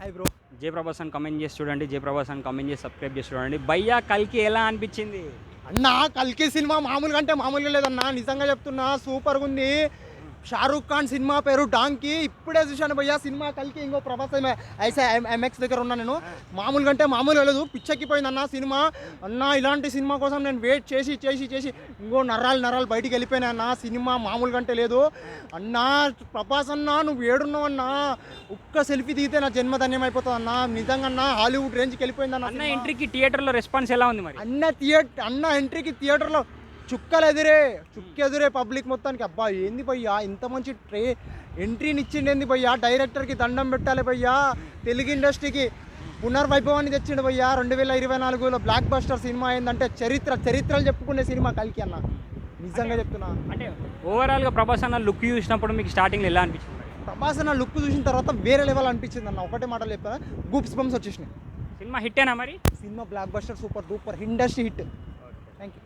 Hi bro. జయప్రభాస్ అని comment చేసి చూడండి, జయప్రభాస్ అని కామెంట్ చేసి సబ్స్క్రైబ్ చేసి చూడండి. భయ్యా కల్కి ఎలా అనిపించింది? అన్నా కల్కి సినిమా మామూలుగా అంటే మామూలుగా లేదన్నా, నిజంగా చెప్తున్నా సూపర్గా ఉంది. షారూక్ ఖాన్ సినిమా పేరు డాంకీ. ఇప్పుడే చూశాను భయ్యా సినిమా కల్కి. ఇంకో ప్రభాస్ ఐసా ఎంఎక్స్ దగ్గర ఉన్నా నేను. మామూలుగా అంటే మామూలుగా లేదు, పిచ్చెక్కిపోయింది అన్న సినిమా. అన్న ఇలాంటి సినిమా కోసం నేను వెయిట్ చేసి చేసి చేసి ఇంకో నరాలు బయటికి వెళ్ళిపోయినా అన్న. సినిమా మామూలుగా అంటే లేదు అన్నా. ప్రభాస్ అన్నా నువ్వు ఏడున్నావన్నా, ఒక్క సెల్ఫీ దిగితే నా జన్మధన్యం అయిపోతుంది అన్న. నిజంగా అన్న హాలీవుడ్ రేంజ్కి వెళ్ళిపోయింది అన్న ఎంట్రీకి థియేటర్లో రెస్పాన్స్ ఎలా ఉంది మరి? అన్న ఎంట్రీకి థియేటర్లో చుక్కెదురే పబ్లిక్ మొత్తానికి. అబ్బా ఏంది భయ్యా ఇంత మంచి ఎంట్రీని ఇచ్చిండేంది భయ్యా. డైరెక్టర్కి దండం పెట్టాలి భయ్యా. తెలుగు ఇండస్ట్రీకి పునర్వైభవాన్ని తెచ్చిండు భయ్యా. 2024లో బ్లాక్ బస్టర్ సినిమా ఏంటంటే చరిత్రలు చెప్పుకునే సినిమా కల్కి అన్న, నిజంగా చెప్తున్నా. అంటే ఓవరాల్గా ప్రభాస్ అన్న లుక్ చూసినప్పుడు మీకు స్టార్టింగ్లో ఎలా అనిపించింది? ప్రభాస్ అన్న లుక్ చూసిన తర్వాత వేరే లెవెల్ అనిపించింది అన్న. ఒకటే మాటలు చెప్పాను, గూప్స్ బంప్స్ వచ్చేసినాయి. సినిమా హిట్టేనా మరి? Cinema block buster super duper industry hit. Thank you.